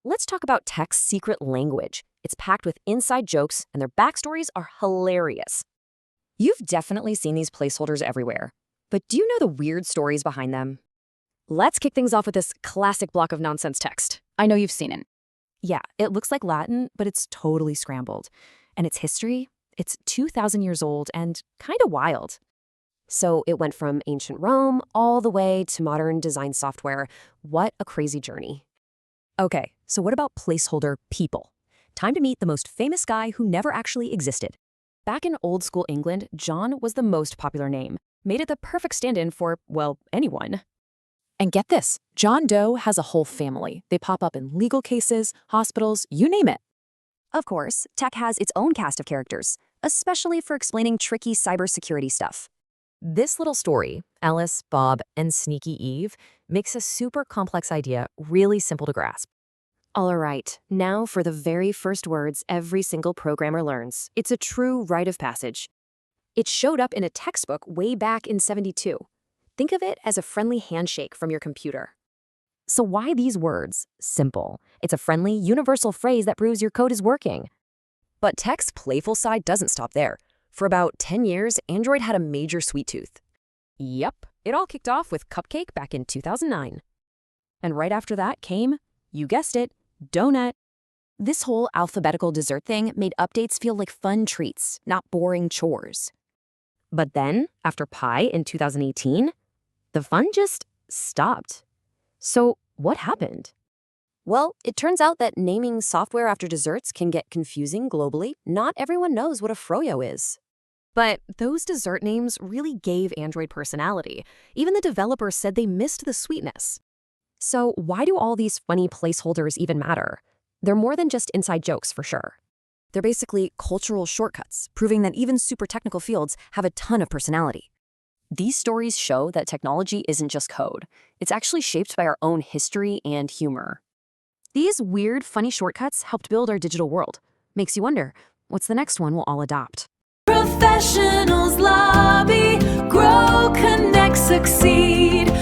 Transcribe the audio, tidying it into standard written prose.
Let's talk about tech's secret language. It's packed with inside jokes, and their backstories are hilarious. You've definitely seen these placeholders everywhere. But do you know the weird stories behind them? Let's kick things off with this classic block of nonsense text. I know you've seen it. Yeah, it looks like Latin, but it's totally scrambled. And its history? It's 2,000 years old and kind of wild. So it went from ancient Rome all the way to modern design software. What a crazy journey. Okay, so what about placeholder people? Time to meet the most famous guy who never actually existed. Back in old school England, John was the most popular name. Made it the perfect stand-in for, well, anyone. And get this, John Doe has a whole family. They pop up in legal cases, hospitals, you name it. Of course, tech has its own cast of characters, especially for explaining tricky cybersecurity stuff. This little story, Alice, Bob, and Sneaky Eve, makes a super complex idea really simple to grasp. All right, now for the very first words every single programmer learns. It's a true rite of passage. It showed up in a textbook way back in '72. Think of it as a friendly handshake from your computer. So why these words? Simple. It's a friendly, universal phrase that proves your code is working. But tech's playful side doesn't stop there. For about 10 years, Android had a major sweet tooth. Yep, it all kicked off with Cupcake back in 2009. And right after that came, you guessed it, Donut. This whole alphabetical dessert thing made updates feel like fun treats, not boring chores. But then, after Pi in 2018, the fun just stopped. So what happened? Well, it turns out that naming software after desserts can get confusing globally. Not everyone knows what a froyo is. But those dessert names really gave Android personality. Even the developers said they missed the sweetness. So why do all these funny placeholders even matter? They're more than just inside jokes for sure. They're basically cultural shortcuts, proving that even super technical fields have a ton of personality. These stories show that technology isn't just code. It's actually shaped by our own history and humor. These weird, funny shortcuts helped build our digital world. Makes you wonder, what's the next one we'll all adopt? Professionals lobby, grow, connect, succeed.